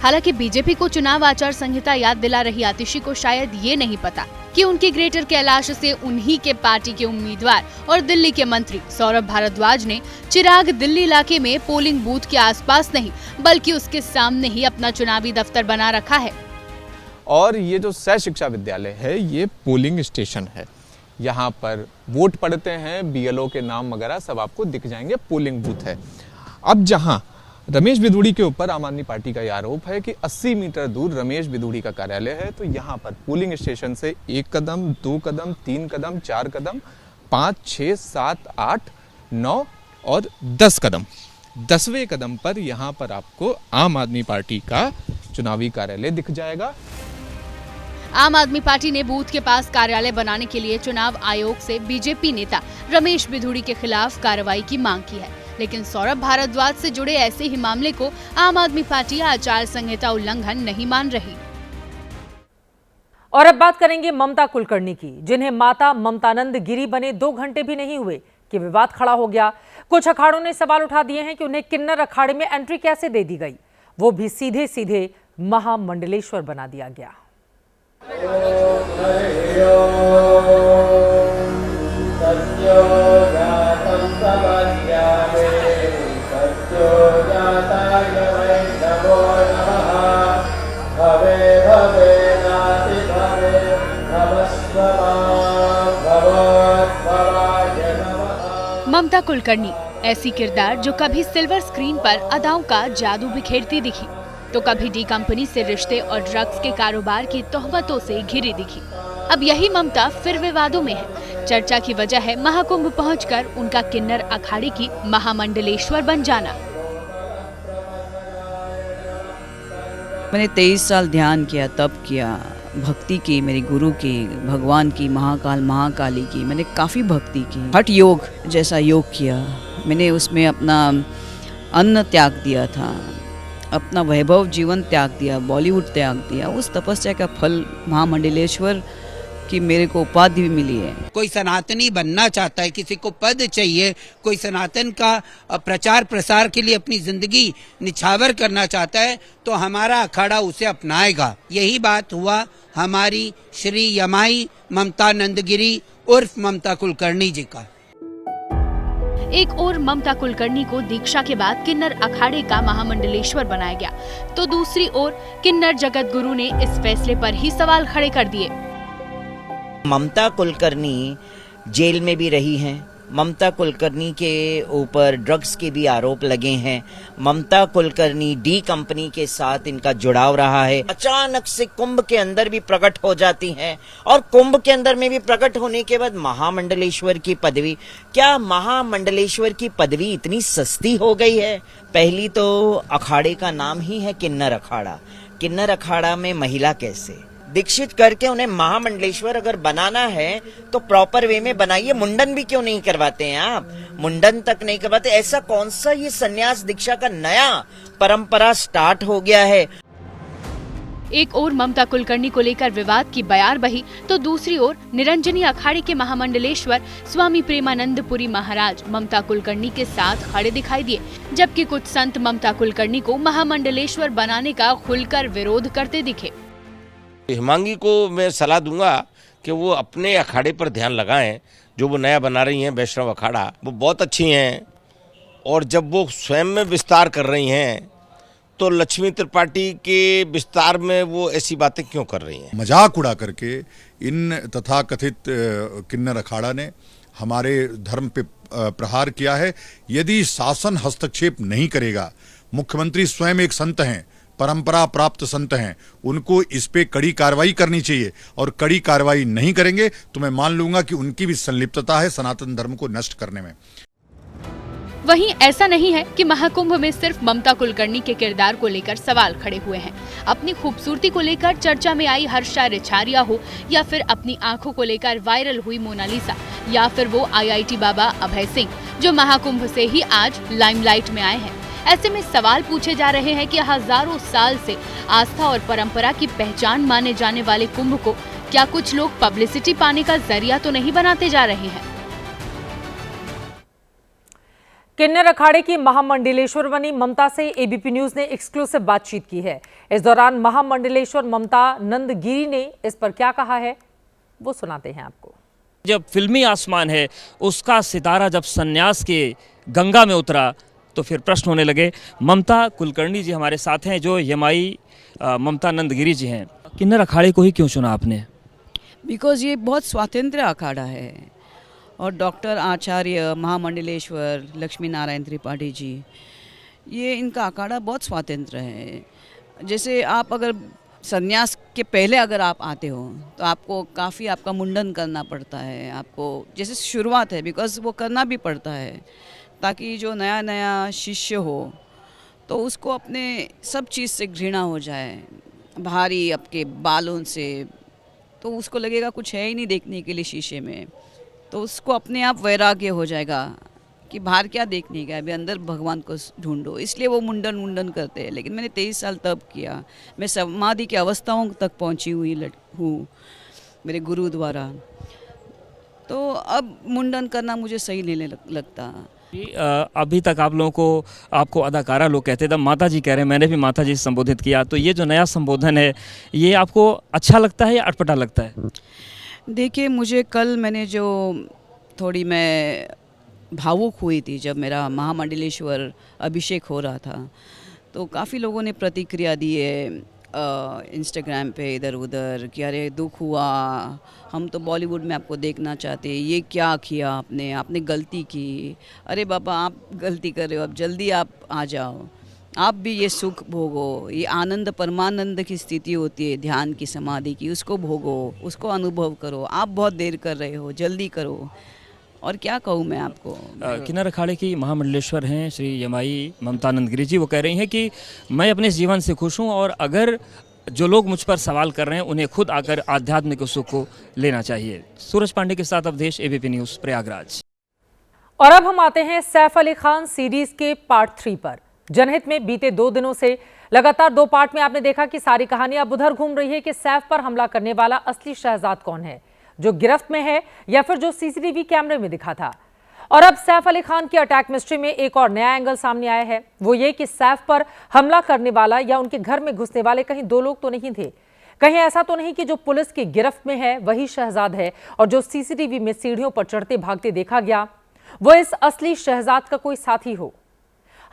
हालांकि बीजेपी को चुनाव आचार संहिता याद दिला रही आतिशी को शायद ये नहीं पता कि उनकी ग्रेटर कैलाश से उन्हीं के पार्टी के उम्मीदवार और दिल्ली के मंत्री सौरभ भारद्वाज ने चिराग दिल्ली इलाके में पोलिंग बूथ के आसपास नहीं बल्कि उसके सामने ही अपना चुनावी दफ्तर बना रखा है। और ये जो सह शिक्षा विद्यालय है ये पोलिंग स्टेशन है, यहाँ पर वोट पड़ते हैं, बीएलओ के नाम वगैरह सब आपको दिख जाएंगे, पोलिंग बूथ है। अब जहाँ रमेश बिधूड़ी के ऊपर आम आदमी पार्टी का यह आरोप है कि 80 मीटर दूर रमेश बिधूड़ी का कार्यालय है, तो यहाँ पर पोलिंग स्टेशन से 1 कदम, 2 कदम, 3 कदम, 4 कदम, 5, 6, 7, 8, 9 और 10 कदम, 10वें कदम पर यहाँ पर आपको आम आदमी पार्टी का चुनावी कार्यालय दिख जाएगा। आम आदमी पार्टी ने बूथ के पास कार्यालय बनाने के लिए चुनाव आयोग से बीजेपी नेता रमेश बिधूड़ी के खिलाफ कार्रवाई की मांग की है, लेकिन सौरभ भारद्वाज से जुड़े ऐसे ही मामले को आम आदमी पार्टी आचार संहिता उल्लंघन नहीं मान रही। और अब बात करेंगे ममता कुलकर्णी की, जिन्हें माता ममतानंद गिरी बने 2 घंटे भी नहीं हुए कि विवाद खड़ा हो गया। कुछ अखाड़ों ने सवाल उठा दिए हैं कि उन्हें किन्नर अखाड़े में एंट्री कैसे दे दी गई, वो भी सीधे सीधे महामंडलेश्वर बना दिया गया। ममता कुलकर्णी, ऐसी किरदार जो कभी सिल्वर स्क्रीन पर अदाओं का जादू बिखेरती दिखी, तो कभी डी कंपनी से रिश्ते और ड्रग्स के कारोबार की तोहमतों से घिरी दिखी। अब यही ममता फिर विवादों में है। चर्चा की वजह है महाकुंभ पहुंचकर उनका किन्नर अखाड़े की महामंडलेश्वर बन जाना। मैंने 23 साल ध्यान किया, तप किया, भक्ति की, मेरे गुरु की, भगवान की, महाकाल महाकाली की, मैंने काफ़ी भक्ति की। हठ योग जैसा योग किया मैंने, उसमें अपना अन्न त्याग दिया था, अपना वैभव जीवन त्याग दिया, बॉलीवुड त्याग दिया। उस तपस्या का फल महामंडलेश्वर की मेरे को उपाधि भी मिली है। कोई सनातनी बनना चाहता है, किसी को पद चाहिए, कोई सनातन का प्रचार प्रसार के लिए अपनी जिंदगी निछावर करना चाहता है, तो हमारा अखाड़ा उसे अपनाएगा। यही बात हुआ हमारी श्री यमाई ममता नंदगिरी उर्फ ममता कुलकर्णी जी का। एक और ममता कुलकर्णी को दीक्षा के बाद किन्नर अखाड़े का महामंडलेश्वर बनाया गया, तो दूसरी ओर किन्नर जगत गुरु ने इस फैसले पर ही सवाल खड़े कर दिए। ममता कुलकर्णी जेल में भी रही हैं, ममता कुलकर्णी के ऊपर ड्रग्स के भी आरोप लगे हैं, ममता कुलकर्णी डी कंपनी के साथ इनका जुड़ाव रहा है। अचानक से कुंभ के अंदर भी प्रकट हो जाती हैं, और कुंभ के अंदर में भी प्रकट होने के बाद महामंडलेश्वर की पदवी। क्या महामंडलेश्वर की पदवी इतनी सस्ती हो गई है? पहली तो अखाड़े का नाम ही है किन्नर अखाड़ा। किन्नर अखाड़ा में महिला कैसे? दीक्षित करके उन्हें महामंडलेश्वर अगर बनाना है तो प्रॉपर वे में बनाइए। मुंडन भी क्यों नहीं करवाते हैं आप? मुंडन तक नहीं करवाते। ऐसा कौन सा ये संन्यास दीक्षा का नया परंपरा स्टार्ट हो गया है? एक ओर ममता कुलकर्णी को लेकर विवाद की बयार बही, तो दूसरी ओर निरंजनी अखाड़े के महामंडलेश्वर स्वामी प्रेमानंदपुरी महाराज ममता कुलकर्णी के साथ खड़े दिखाई दिए, जबकि कुछ संत ममता कुलकर्णी को महामंडलेश्वर बनाने का खुलकर विरोध करते दिखे। हिमांगी को मैं सलाह दूंगा कि वो अपने अखाड़े पर ध्यान लगाएं। जो वो नया बना रही हैं वैष्णव अखाड़ा, वो बहुत अच्छी हैं, और जब वो स्वयं में विस्तार कर रही हैं तो लक्ष्मी त्रिपाठी के विस्तार में वो ऐसी बातें क्यों कर रही हैं? मजाक उड़ा करके इन तथाकथित किन्नर अखाड़ा ने हमारे धर्म पे प्रहार किया है। यदि शासन हस्तक्षेप नहीं करेगा, मुख्यमंत्री स्वयं एक संत हैं, परंपरा प्राप्त संत हैं, उनको इस पे कड़ी कार्रवाई करनी चाहिए, और कड़ी कार्रवाई नहीं करेंगे तो मैं मान लूंगा कि उनकी भी संलिप्तता है सनातन धर्म को नष्ट करने में। वहीं ऐसा नहीं है कि महाकुंभ में सिर्फ ममता कुलकर्णी के किरदार को लेकर सवाल खड़े हुए हैं। अपनी खूबसूरती को लेकर चर्चा में आई हर्षा रिछारिया हो, या फिर अपनी आंखों को लेकर वायरल हुई मोनालिसा, या फिर वो IIT बाबा अभय सिंह, जो महाकुंभ से ही आज लाइमलाइट में आए हैं। ऐसे में सवाल पूछे जा रहे हैं कि हजारों साल से आस्था और परंपरा की पहचान माने जाने वाले कुंभ को क्या कुछ लोग पब्लिसिटी पाने का जरिया तो नहीं बनाते जा रहे हैं? किन्नर अखाड़े की महामंडलेश्वर बनी ममता से एबीपी न्यूज ने एक्सक्लूसिव बातचीत की है। इस दौरान महामंडलेश्वर ममता नंदगिरी ने इस पर क्या कहा है, वो सुनाते हैं आपको। जब फिल्मी आसमान है उसका सितारा जब सन्यास के गंगा में उतरा, तो फिर प्रश्न होने लगे। ममता कुलकर्णी जी हमारे साथ हैं, जो यमाई ममता नंदगिरी जी हैं। किन्नर अखाड़े को ही क्यों चुना आपने? बिकॉज ये बहुत स्वतंत्र अखाड़ा है, और डॉक्टर आचार्य महामंडलेश्वर लक्ष्मी नारायण त्रिपाठी जी, ये इनका अखाड़ा बहुत स्वतंत्र है। जैसे आप अगर संन्यास के पहले अगर आप आते हो तो आपको काफ़ी आपका मुंडन करना पड़ता है, आपको जैसे शुरुआत है, बिकॉज वो करना भी पड़ता है ताकि जो नया नया शिष्य हो तो उसको अपने सब चीज़ से घृणा हो जाए, भारी आपके बालों से, तो उसको लगेगा कुछ है ही नहीं देखने के लिए शीशे में, तो उसको अपने आप वैराग्य हो जाएगा कि बाहर क्या देखने का, अभी अंदर भगवान को ढूंढो। इसलिए वो मुंडन करते हैं। लेकिन मैंने 23 साल तप किया, मैं समाधि की अवस्थाओं तक पहुंची हुई हूँ मेरे गुरु द्वारा, तो अब मुंडन करना मुझे सही नहीं लगता। अभी तक आप लोगों को, आपको अदाकारा लोग कहते थे, माता जी कह रहे हैं, मैंने भी माता जी से संबोधित किया, तो ये जो नया संबोधन है ये आपको अच्छा लगता है या अटपटा लगता है? देखिए, मुझे कल मैंने जो थोड़ी मैं भावुक हुई थी जब मेरा महामंडलेश्वर अभिषेक हो रहा था, तो काफ़ी लोगों ने प्रतिक्रिया दी है, इंस्टाग्राम पे इधर उधर कि अरे दुख हुआ, हम तो बॉलीवुड में आपको देखना चाहते हैं, ये क्या किया आपने गलती की। अरे बाबा, आप गलती कर रहे हो, अब जल्दी आप आ जाओ, आप भी ये सुख भोगो, ये आनंद परमानंद की स्थिति होती है ध्यान की, समाधि की, उसको भोगो, उसको अनुभव करो। आप बहुत देर कर रहे हो, जल्दी करो। और क्या कहूँ मैं आपको। किन्नर अखाड़े की महामंडलेश्वर हैं श्री यमाई ममता नंदगिरी जी, वो कह रही हैं कि मैं अपने जीवन से खुश हूँ और अगर जो लोग मुझ पर सवाल कर रहे हैं उन्हें खुद आकर आध्यात्मिक सुख को लेना चाहिए। सूरज पांडे के साथ अवधेश, एबीपी न्यूज़, प्रयागराज। और अब हम आते हैं सैफ अली खान सीरीज के पार्ट 3 पर। जनहित में बीते 2 दिनों से लगातार 2 पार्ट में आपने देखा कि सारी कहानी अब उधर घूम रही है कि सैफ पर हमला करने वाला असली शहजाद कौन है, जो गिरफ्त में है या फिर जो सीसीटीवी कैमरे में दिखा था। और अब सैफ अली खान की अटैक मिस्ट्री में एक और नया एंगल सामने आया है। वो ये कि सैफ पर हमला करने वाला या उनके घर में घुसने वाले कहीं 2 लोग तो नहीं थे। कहीं ऐसा तो नहीं कि जो पुलिस की गिरफ्त में है वही शहजाद है और जो सीसीटीवी में सीढ़ियों पर चढ़ते भागते देखा गया वो इस असली शहजाद का कोई साथी हो।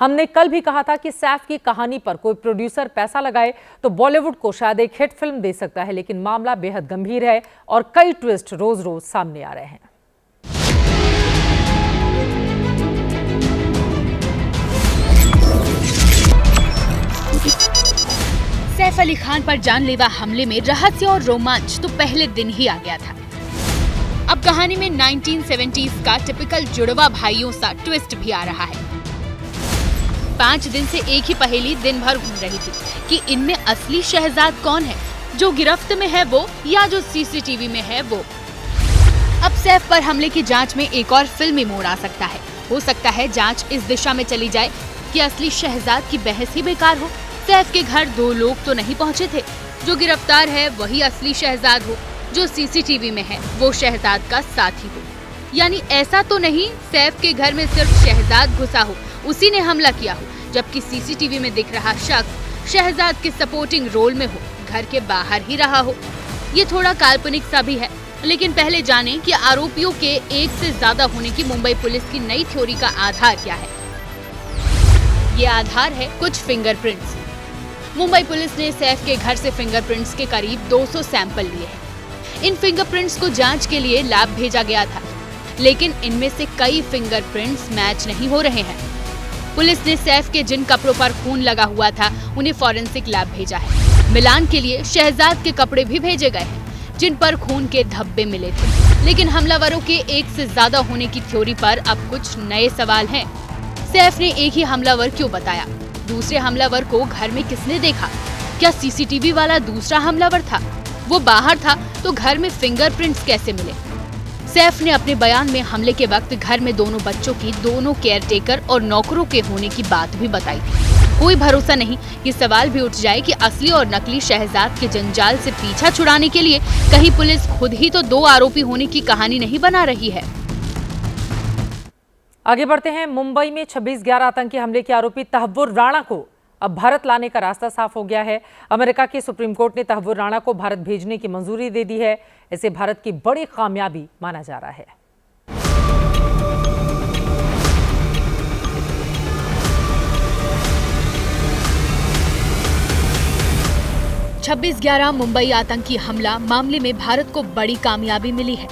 हमने कल भी कहा था कि सैफ की कहानी पर कोई प्रोड्यूसर पैसा लगाए तो बॉलीवुड को शायद एक हिट फिल्म दे सकता है, लेकिन मामला बेहद गंभीर है और कई ट्विस्ट रोज रोज सामने आ रहे हैं। सैफ अली खान पर जानलेवा हमले में रहस्य और रोमांच तो पहले दिन ही आ गया था। अब कहानी में 1970s का टिपिकल जुड़वा भाइयों सा ट्विस्ट भी आ रहा है। 5 दिन से एक ही पहेली दिन भर घूम रही थी कि इनमें असली शहजाद कौन है, जो गिरफ्त में है वो या जो सीसीटीवी में है वो। अब सैफ पर हमले की जांच में एक और फिल्मी मोड़ आ सकता है। हो सकता है जांच इस दिशा में चली जाए कि असली शहजाद की बहस ही बेकार हो। सैफ के घर 2 लोग तो नहीं पहुंचे थे, जो गिरफ्तार है वही असली शहजाद हो, जो सीसीटीवी में है वो शहजाद का साथी हो। यानी ऐसा तो नहीं सैफ के घर में सिर्फ शहजाद घुसा हो, उसी ने हमला किया हो, जबकि सीसीटीवी में दिख रहा शख्स शहजाद के सपोर्टिंग रोल में हो, घर के बाहर ही रहा हो। ये थोड़ा काल्पनिक सा भी है, लेकिन पहले जानें कि आरोपियों के एक से ज्यादा होने की मुंबई पुलिस की नई थ्योरी का आधार क्या है। ये आधार है कुछ फिंगरप्रिंट्स। मुंबई पुलिस ने सैफ के घर से फिंगरप्रिंट्स के करीब 200 सैंपल लिए हैं। इन फिंगरप्रिंट्स को जांच के लिए लैब भेजा गया था, लेकिन इनमें से कई फिंगरप्रिंट्स मैच नहीं हो रहे हैं। पुलिस ने सैफ के जिन कपड़ों पर खून लगा हुआ था उन्हें फॉरेंसिक लैब भेजा है। मिलान के लिए शहजाद के कपड़े भी भेजे गए हैं जिन पर खून के धब्बे मिले थे। लेकिन हमलावरों के एक से ज्यादा होने की थ्योरी पर अब कुछ नए सवाल हैं। सैफ ने एक ही हमलावर क्यों बताया? दूसरे हमलावर को घर में किसने देखा? क्या सीसीटीवी वाला दूसरा हमलावर था? वो बाहर था तो घर में फिंगरप्रिंट्स कैसे मिले? सैफ ने अपने बयान में हमले के वक्त घर में दोनों बच्चों की, दोनों केयरटेकर और नौकरों के होने की बात भी बताई थी। कोई भरोसा नहीं कि सवाल भी उठ जाए कि असली और नकली शहजाद के जंजाल से पीछा छुड़ाने के लिए कहीं पुलिस खुद ही तो 2 आरोपी होने की कहानी नहीं बना रही है। आगे बढ़ते हैं। मुंबई में 26/11 आतंकी हमले के आरोपी तहव्वुर राणा को अब भारत लाने का रास्ता साफ हो गया है। अमेरिका की सुप्रीम कोर्ट ने तहव्वुर राणा को भारत भेजने की मंजूरी दे दी है। इसे भारत की बड़ी कामयाबी माना जा रहा है। 26/11 मुंबई आतंकी हमला मामले में भारत को बड़ी कामयाबी मिली है,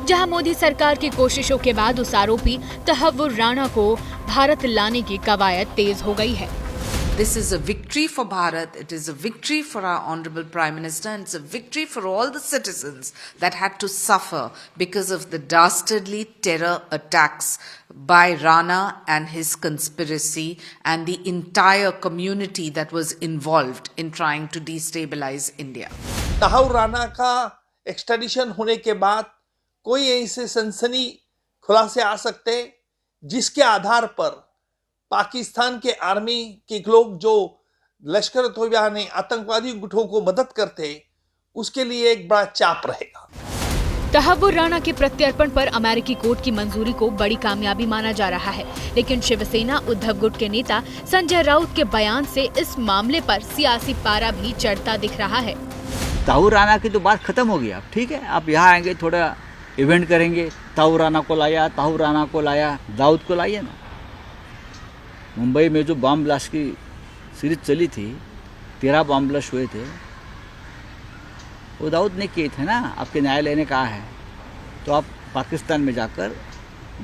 जहां मोदी सरकार की कोशिशों के बाद उस आरोपी तहव्वुर राणा को भारत लाने की कवायद तेज हो गई है। This is a victory for Bharat, it is a victory for our Honorable Prime Minister, and it's a victory for all the citizens that had to suffer because of the dastardly terror attacks by Rana and his conspiracy and the entire community that was involved in trying to destabilize India. Tahawwur Rana का एक्सट्रेडिशन होने के बाद कोई ऐसे सनसनी खुलासे आ सकते जिसके आधार पर पाकिस्तान के आर्मी के लोग जो लश्कर तोयबा ने आतंकवादी गुटों को मदद करते उसके लिए एक बड़ा चाप रहेगा। तहव्वुर राणा के प्रत्यर्पण पर अमेरिकी कोर्ट की मंजूरी को बड़ी कामयाबी माना जा रहा है, लेकिन शिवसेना उद्धव गुट के नेता संजय राउत के बयान से इस मामले पर सियासी पारा भी चढ़ता दिख रहा है। तहव्वुर राणा की तो बात खत्म हो गई। अब ठीक है, आप यहाँ आएंगे, थोड़ा इवेंट करेंगे, तहव्वुर राणा को लाया, तहव्वुर राणा को लाया, राउत को लाइए ना। मुंबई में जो बॉम्ब ब्लास्ट की सीरीज चली थी 13 बम ब्लास्ट हुए थे, वो दाऊद ने किए थे ना, आपके न्यायालय ने कहा है। तो आप पाकिस्तान में जाकर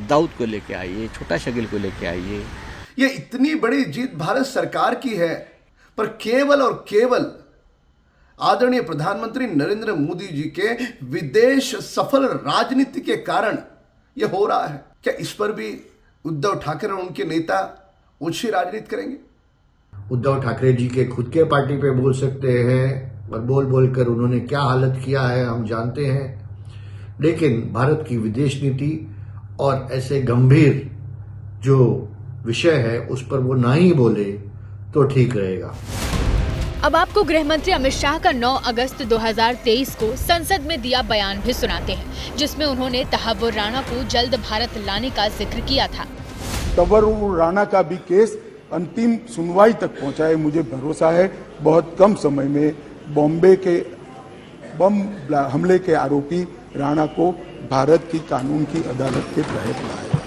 दाऊद को लेके आइए, छोटा शकील को लेके आइए। ये इतनी बड़ी जीत भारत सरकार की है, पर केवल और केवल आदरणीय प्रधानमंत्री नरेंद्र मोदी जी के विदेश सफल राजनीति के कारण ये हो रहा है। क्या इस पर भी उद्धव ठाकरे और उनके नेता ओछी राजनीति करेंगे? उद्धव ठाकरे जी के खुद के पार्टी पे बोल सकते हैं, और बोल बोल कर उन्होंने क्या हालत किया है हम जानते हैं। लेकिन भारत की विदेश नीति और ऐसे गंभीर जो विषय है उस पर वो ना ही बोले तो ठीक रहेगा। अब आपको गृह मंत्री अमित शाह का 9 अगस्त 2023 को संसद में दिया बयान भी सुनाते हैं, जिसमें उन्होंने तहव्वुर राणा को जल्द भारत लाने का जिक्र किया था। तहव्वुर राणा का भी केस अंतिम सुनवाई तक पहुंचा है। मुझे भरोसा है बहुत कम समय में बॉम्बे के बम हमले के आरोपी राणा को भारत की कानून की अदालत के तहत लाएगा।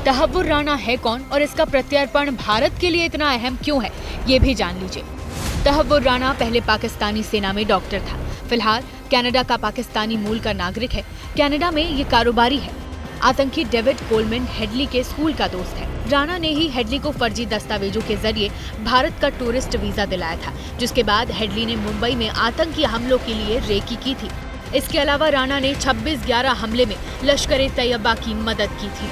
तहव्वुर राणा है कौन और इसका प्रत्यर्पण भारत के लिए इतना अहम क्यों है, ये भी जान लीजिए। तहव्वुर राणा पहले पाकिस्तानी सेना में डॉक्टर था। फिलहाल कनाडा का पाकिस्तानी मूल का नागरिक है। कनाडा में ये कारोबारी है। आतंकी डेविड कोलमैन हेडली के स्कूल का दोस्त है। राणा ने ही हेडली को फर्जी दस्तावेजों के जरिए भारत का टूरिस्ट वीजा दिलाया था, जिसके बाद हेडली ने मुंबई में आतंकी हमलों के लिए रेकी की थी। इसके अलावा राणा ने 26/11 हमले में लश्कर-ए-तैयबा की मदद की थी।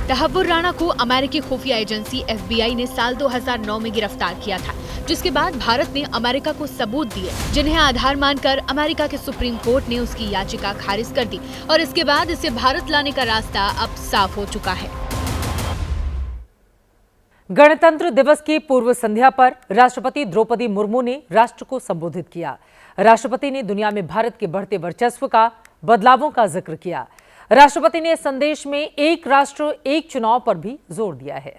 तहव्वुर राणा को अमेरिकी खुफिया एजेंसी FBI ने साल 2009 में गिरफ्तार किया था, जिसके बाद भारत ने अमेरिका को सबूत दिए, जिन्हें आधार मानकर अमेरिका के सुप्रीम कोर्ट ने उसकी याचिका खारिज कर दी और इसके बाद इसे भारत लाने का रास्ता अब साफ हो चुका है। गणतंत्र दिवस की पूर्व संध्या पर राष्ट्रपति द्रौपदी मुर्मू ने राष्ट्र को संबोधित किया। राष्ट्रपति ने दुनिया में भारत के बढ़ते वर्चस्व का, बदलावों का जिक्र किया। राष्ट्रपति ने संदेश में एक राष्ट्र एक चुनाव पर भी जोर दिया है।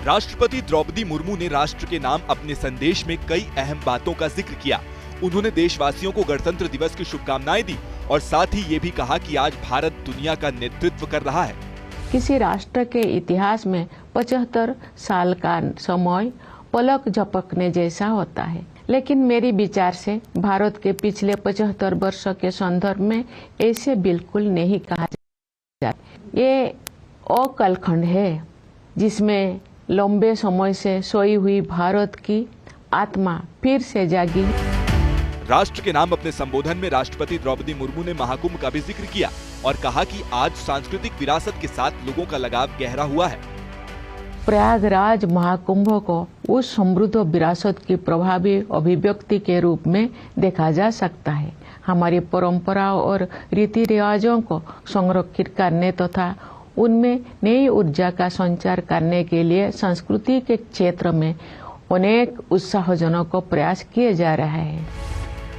राष्ट्रपति द्रौपदी मुर्मू ने राष्ट्र के नाम अपने संदेश में कई अहम बातों का जिक्र किया। उन्होंने देशवासियों को गणतंत्र दिवस की शुभकामनाएं दी और साथ ही ये भी कहा कि आज भारत दुनिया का नेतृत्व कर रहा है। किसी राष्ट्र के इतिहास में 75 साल का समय पलक झपकने जैसा होता है, लेकिन मेरी विचार से भारत के पिछले 75 वर्ष के संदर्भ में ऐसे बिल्कुल नहीं कहा जाता। ये अकालखंड है जिसमें लंबे समय से सोई हुई भारत की आत्मा फिर से जागी। राष्ट्र के नाम अपने संबोधन में राष्ट्रपति द्रौपदी मुर्मू ने महाकुंभ का भी जिक्र किया और कहा कि आज सांस्कृतिक विरासत के साथ लोगों का लगाव गहरा हुआ है। प्रयागराज महाकुंभ को उस समृद्ध विरासत की प्रभावी अभिव्यक्ति के रूप में देखा जा सकता है। हमारी परंपराओं और रीति रिवाजों को संरक्षित करने तथा उनमें नई ऊर्जा का संचार करने के लिए संस्कृति के क्षेत्र में अनेक उत्साहजनक प्रयास किए जा रहे हैं।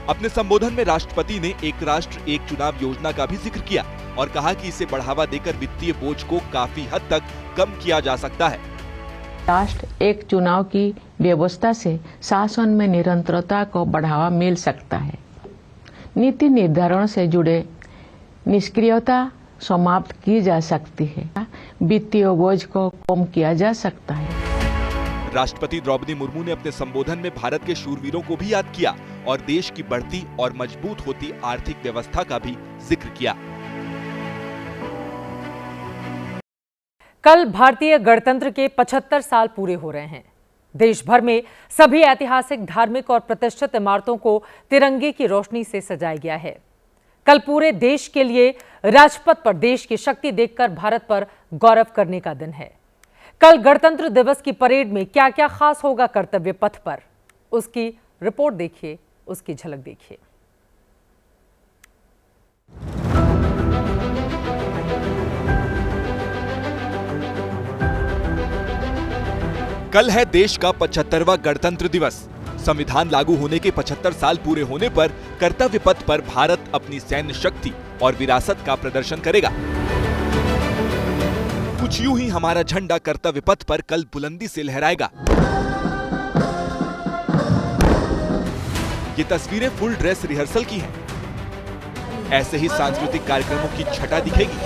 अपने संबोधन में राष्ट्रपति ने एक राष्ट्र एक चुनाव योजना का भी जिक्र किया और कहा कि इसे बढ़ावा देकर वित्तीय बोझ को काफी हद तक कम किया जा सकता है। राष्ट्र एक चुनाव की व्यवस्था से शासन में निरंतरता को बढ़ावा मिल सकता है। नीति निर्धारण से जुड़े निष्क्रियता समाप्त की जा सकती है। वित्तीय बोझ को कम किया जा सकता है। राष्ट्रपति द्रौपदी मुर्मू ने अपने संबोधन में भारत के शूरवीरों को भी याद किया और देश की बढ़ती और मजबूत होती आर्थिक व्यवस्था का भी जिक्र किया। कल भारतीय गणतंत्र के 75 साल पूरे हो रहे हैं। देश भर में सभी ऐतिहासिक, धार्मिक और प्रतिष्ठित इमारतों को तिरंगे की रोशनी से सजाया गया है। कल पूरे देश के लिए राजपथ पर देश की शक्ति देखकर भारत पर गौरव करने का दिन है। कल गणतंत्र दिवस की परेड में क्या क्या खास होगा कर्तव्य पथ पर, उसकी रिपोर्ट देखिए, उसकी झलक देखिए। कल है देश का 75वां गणतंत्र दिवस। संविधान लागू होने के 75 साल पूरे होने पर कर्तव्य पथ पर भारत अपनी सैन्य शक्ति और विरासत का प्रदर्शन करेगा। कुछ यूं ही हमारा झंडा कर्तव्य पथ पर कल बुलंदी से लहराएगा। ये तस्वीरें फुल ड्रेस रिहर्सल की हैं। ऐसे ही सांस्कृतिक कार्यक्रमों की छटा दिखेगी।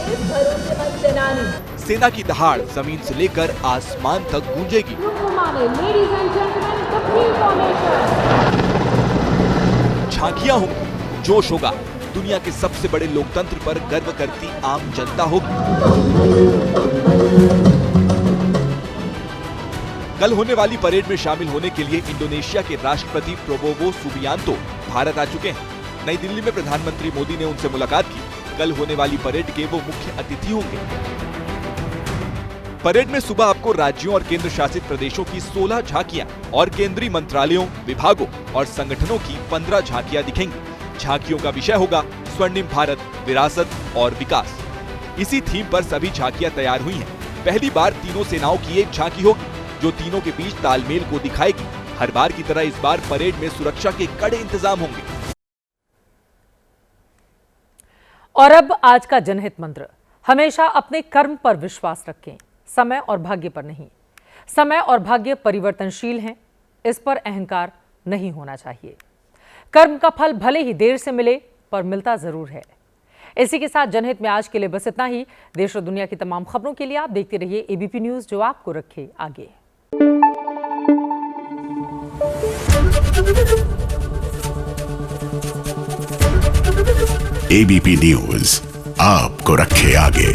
सेना की दहाड़ जमीन से लेकर आसमान तक गूंजेगी। झांकियां होंगी, जोश होगा, दुनिया के सबसे बड़े लोकतंत्र पर गर्व करती आम जनता होगी। कल होने वाली परेड में शामिल होने के लिए इंडोनेशिया के राष्ट्रपति प्रोबोवो सुबियांतो भारत आ चुके हैं। नई दिल्ली में प्रधानमंत्री मोदी ने उनसे मुलाकात की। कल होने वाली परेड के वो मुख्य अतिथि होंगे। परेड में सुबह आपको राज्यों और केंद्र शासित प्रदेशों की 16 झांकियां और केंद्रीय मंत्रालयों, विभागों और संगठनों की 15 झांकियां दिखेंगी। झांकियों का विषय होगा स्वर्णिम भारत, विरासत और विकास। इसी थीम पर सभी झांकियां तैयार हुई हैं। पहली बार तीनों सेनाओं की एक झांकी होगी जो तीनों के बीच तालमेल को दिखाएगी। हर बार की तरह इस बार परेड में सुरक्षा के कड़े इंतजाम होंगे। और अब आज का जनहित मंत्र, हमेशा अपने कर्म पर विश्वास रखें, समय और भाग्य पर नहीं। समय और भाग्य परिवर्तनशील हैं, इस पर अहंकार नहीं होना चाहिए। कर्म का फल भले ही देर से मिले पर मिलता जरूर है। इसी के साथ जनहित में आज के लिए बस इतना ही। देश और दुनिया की तमाम खबरों के लिए आप देखते रहिए एबीपी न्यूज, जो आपको रखे आगे। एबीपी न्यूज आपको रखे आगे।